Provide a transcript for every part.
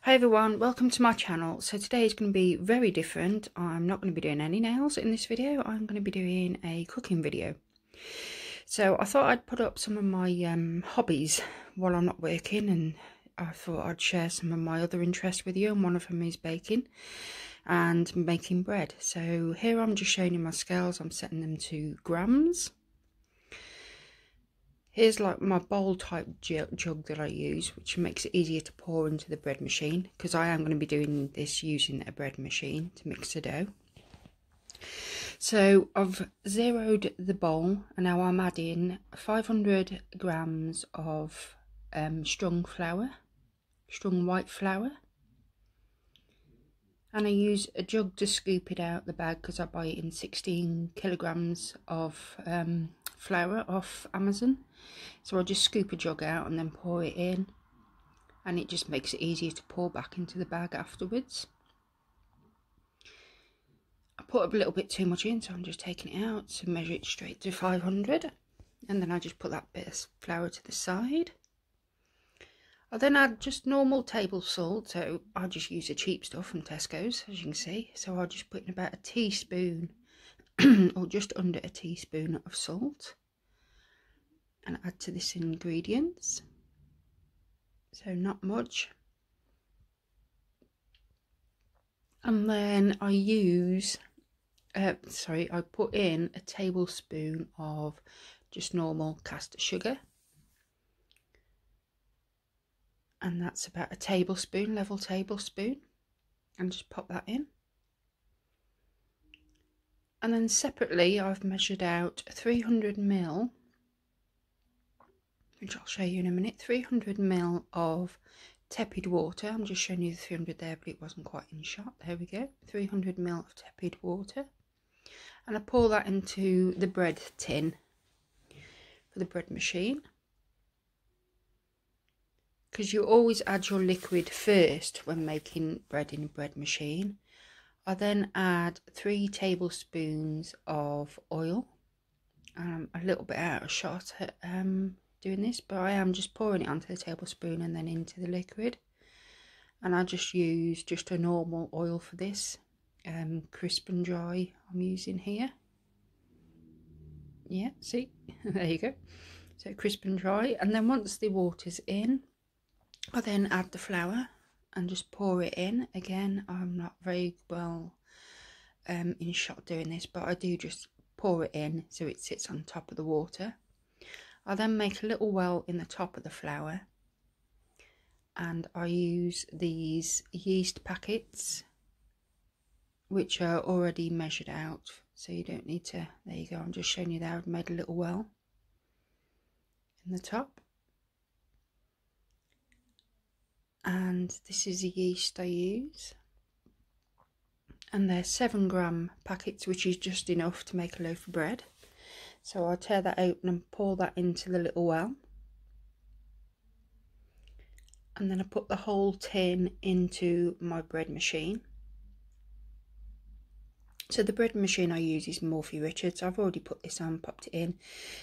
Hi everyone, welcome to my channel. So today is going to be very different. I'm not going to be doing any nails in this video. I'm going to be doing a cooking video. So I thought I'd put up some of my hobbies while I'm not working, and I thought I'd share some of my other interests with you, and one of them is baking and making bread. So here I'm just showing you my scales. I'm setting them to grams. Here's like my bowl type jug that I use, which makes it easier to pour into the bread machine, because I am going to be doing this using a bread machine to mix the dough. So I've zeroed the bowl, and now I'm adding 500 grams of strung white flour. And I use a jug to scoop it out the bag, because I buy it in 16 kilograms of flour off Amazon. So I'll just scoop a jug out and then pour it in, and it just makes it easier to pour back into the bag afterwards. I put a little bit too much in, so I'm just taking it out to measure it straight to 500, and then I just put that bit of flour to the side. I then add just normal table salt, so I just use the cheap stuff from Tesco's, as you can see. So I'll just put in about a teaspoon or just under a teaspoon of salt, and add to this ingredients, so not much. And then I use I put in a tablespoon of just normal caster sugar, and that's about a tablespoon, level tablespoon, and just pop that in. And then separately I've measured out 300 ml, which I'll show you in a minute, 300 ml of tepid water. I'm just showing you the 300 there, but it wasn't quite in shot. There we go, 300 ml of tepid water. And I pour that into the bread tin for the bread machine, because you always add your liquid first when making bread in a bread machine. I then add 3 tablespoons of oil. A little bit out of shot at doing this, but I am just pouring it onto the tablespoon and then into the liquid. And I just use just a normal oil for this, crisp and dry I'm using here. Yeah, see, there you go. So crisp and dry. And then once the water's in, I then add the flour and just pour it in. Again, I'm not very well in shot doing this, but I do just pour it in so it sits on top of the water. I then make a little well in the top of the flour, and I use these yeast packets, which are already measured out, so you don't need to, there you go, I'm just showing you there, I've made a little well in the top. And this is the yeast I use, and they're 7-gram packets, which is just enough to make a loaf of bread. So I'll tear that open and pour that into the little well, and then I put the whole tin into my bread machine. So the bread machine I use is Morphy Richards. I've already put this on, popped it in.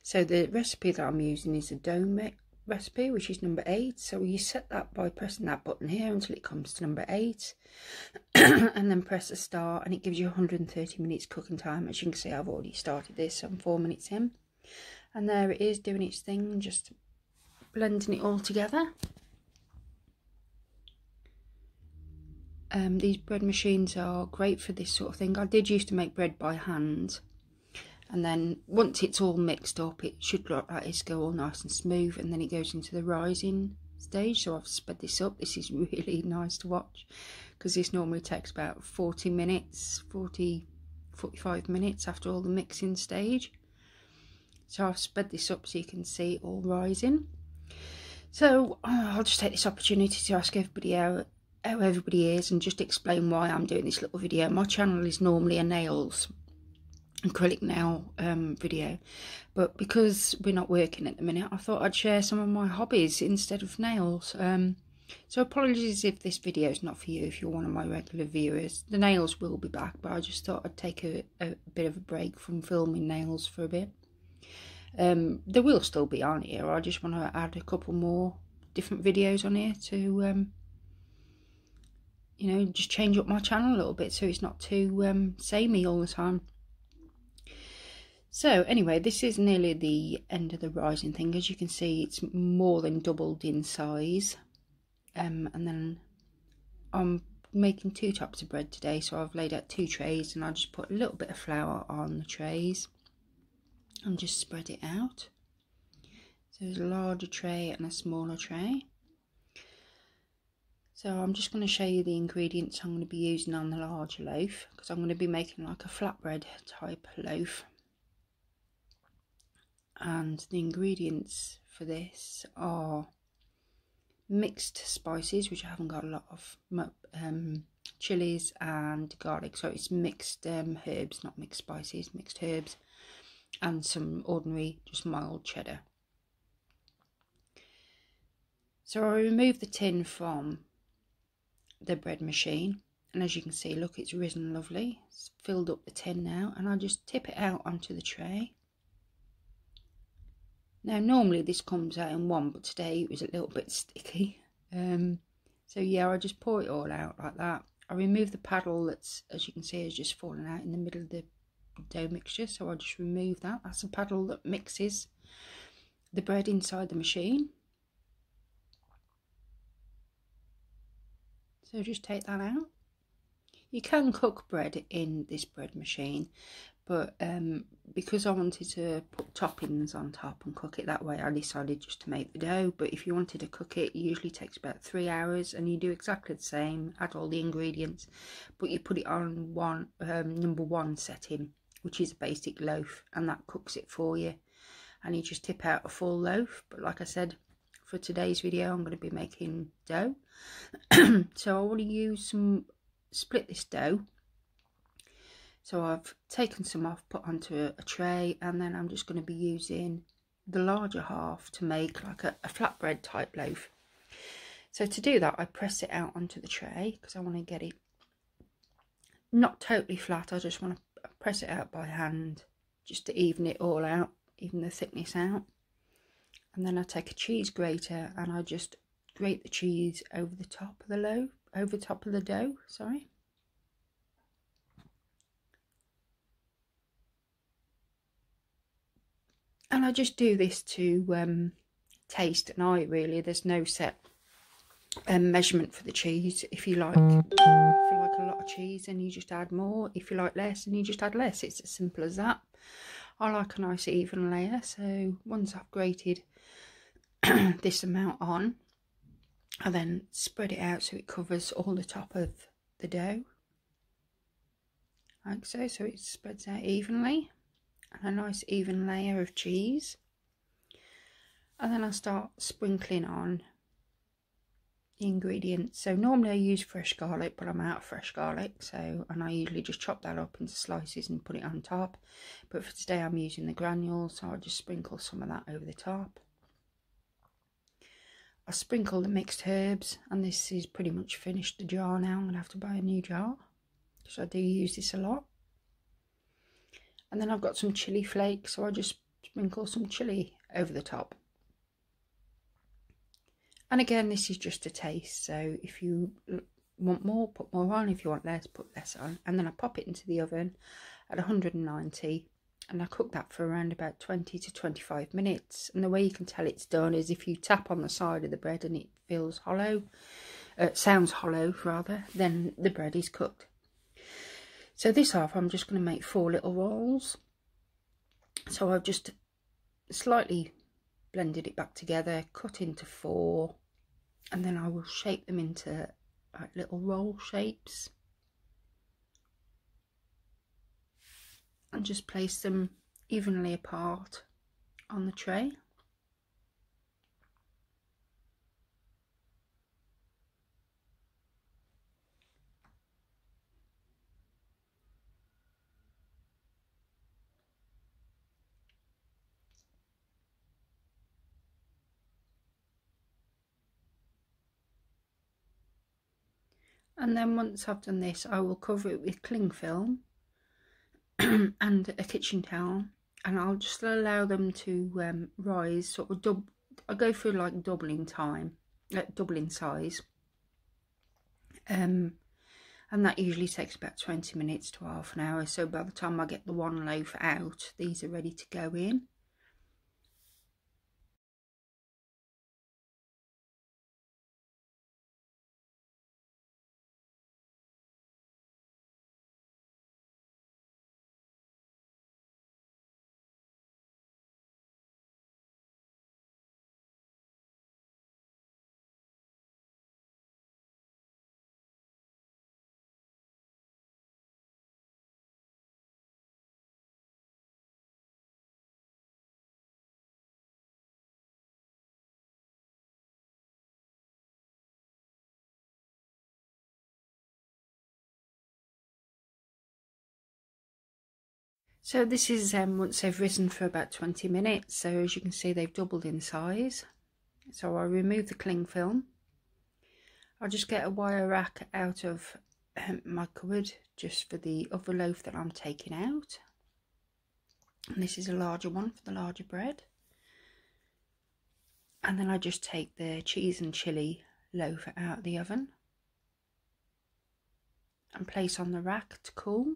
So the recipe that I'm using is a dough recipe, which is number 8. So you set that by pressing that button here until it comes to number 8 and then press the start, and it gives you 130 minutes cooking time. As you can see, I've already started this, I'm 4 minutes in, and there it is doing its thing, just blending it all together. These bread machines are great for this sort of thing. I did used to make bread by hand, and then once it's all mixed up, it should look like it's go all nice and smooth, and then it goes into the rising stage. So I've sped this up. This is really nice to watch, because this normally takes about 45 minutes after all the mixing stage. So I've sped this up so you can see it all rising. So I'll just take this opportunity to ask everybody how everybody is, and just explain why I'm doing this little video. My channel is normally a nails, acrylic nail video, but because we're not working at the minute, I thought I'd share some of my hobbies instead of nails. So apologies if this video is not for you, if you're one of my regular viewers. The nails will be back, but I just thought I'd take a bit of a break from filming nails for a bit. They will still be on here. I just want to add a couple more different videos on here to you know, just change up my channel a little bit so it's not too samey all the time. So anyway, this is nearly the end of the rising thing. As you can see, it's more than doubled in size. And then I'm making 2 types of bread today, so I've laid out 2 trays, and I just put a little bit of flour on the trays and just spread it out. So there's a larger tray and a smaller tray. So I'm just going to show you the ingredients I'm going to be using on the larger loaf, because I'm going to be making like a flatbread type loaf. And the ingredients for this are mixed spices, which I haven't got a lot of, chilies and garlic, so it's mixed herbs, not mixed spices, mixed herbs, and some ordinary just mild cheddar. So I removed the tin from the bread machine, and as you can see, look, it's risen lovely. It's filled up the tin now, and I just tip it out onto the tray. Now normally this comes out in one, but today it was a little bit sticky, so yeah, I just pour it all out like that. I remove the paddle that's, as you can see, has just fallen out in the middle of the dough mixture, so I just remove that. That's a paddle that mixes the bread inside the machine. So just take that out. You can cook bread in this bread machine, but because I wanted to put toppings on top and cook it that way, I decided just to make the dough. But if you wanted to cook it, it usually takes about 3 hours, and you do exactly the same, add all the ingredients, but you put it on number 1 setting, which is a basic loaf, and that cooks it for you, and you just tip out a full loaf. But like I said, for today's video, I'm going to be making dough. So I want to use split this dough. So I've taken some off, put onto a tray, and then I'm just going to be using the larger half to make like a flatbread type loaf. So to do that, I press it out onto the tray because I want to get it not totally flat. I just want to press it out by hand just to even it all out, even the thickness out. And then I take a cheese grater and I just grate the cheese over the top of the loaf, over the top of the dough, sorry. And I just do this to taste and eye, really. There's no set measurement for the cheese. If you like a lot of cheese, then you just add more. If you like less, then you just add less. It's as simple as that. I like a nice even layer, so once I've grated this amount on, I then spread it out so it covers all the top of the dough, like so, so it spreads out evenly, and a nice even layer of cheese. And then I start sprinkling on the ingredients. So normally I use fresh garlic, but I'm out of fresh garlic, so, and I usually just chop that up into slices and put it on top, but for today I'm using the granules, so I'll just sprinkle some of that over the top. I sprinkle the mixed herbs, and this is pretty much finished the jar now. I'm going to have to buy a new jar because I do use this a lot. And then I've got some chili flakes, so I just sprinkle some chili over the top. And again, this is just a taste, so if you want more, put more on. If you want less, put less on. And then I pop it into the oven at 190, and I cook that for around about 20 to 25 minutes. And the way you can tell it's done is if you tap on the side of the bread and it feels hollow, sounds hollow rather, then the bread is cooked. So this half I'm just going to make 4 little rolls. So I've just slightly blended it back together, cut into 4, and then I will shape them into like little roll shapes and just place them evenly apart on the tray. And then once I've done this, I will cover it with cling film and a kitchen towel, and I'll just allow them to rise, sort of I go through like doubling time, doubling size, and that usually takes about 20 minutes to half an hour. So by the time I get the one loaf out, these are ready to go in. So this is once they've risen for about 20 minutes. So as you can see, they've doubled in size. So I remove the cling film. I'll just get a wire rack out of my cupboard just for the other loaf that I'm taking out. And this is a larger one for the larger bread. And then I just take the cheese and chilli loaf out of the oven and place on the rack to cool.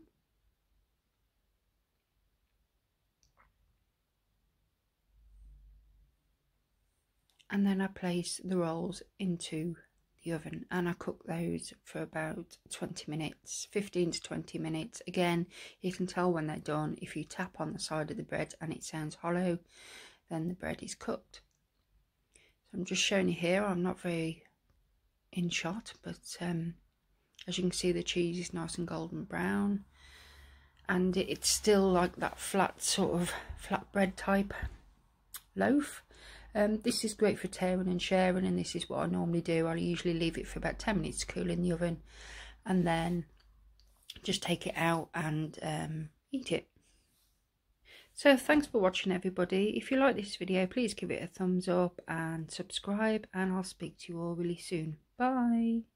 And then I place the rolls into the oven and I cook those for about 20 minutes, 15 to 20 minutes. Again, you can tell when they're done. If you tap on the side of the bread and it sounds hollow, then the bread is cooked. So I'm just showing you here. I'm not very in shot, but as you can see, the cheese is nice and golden brown, and it's still like that flat sort of flatbread type loaf. This is great for tearing and sharing, and this is what I normally do. I usually leave it for about 10 minutes to cool in the oven and then just take it out and eat it. So thanks for watching, everybody. If you like this video, please give it a thumbs up and subscribe, and I'll speak to you all really soon. Bye.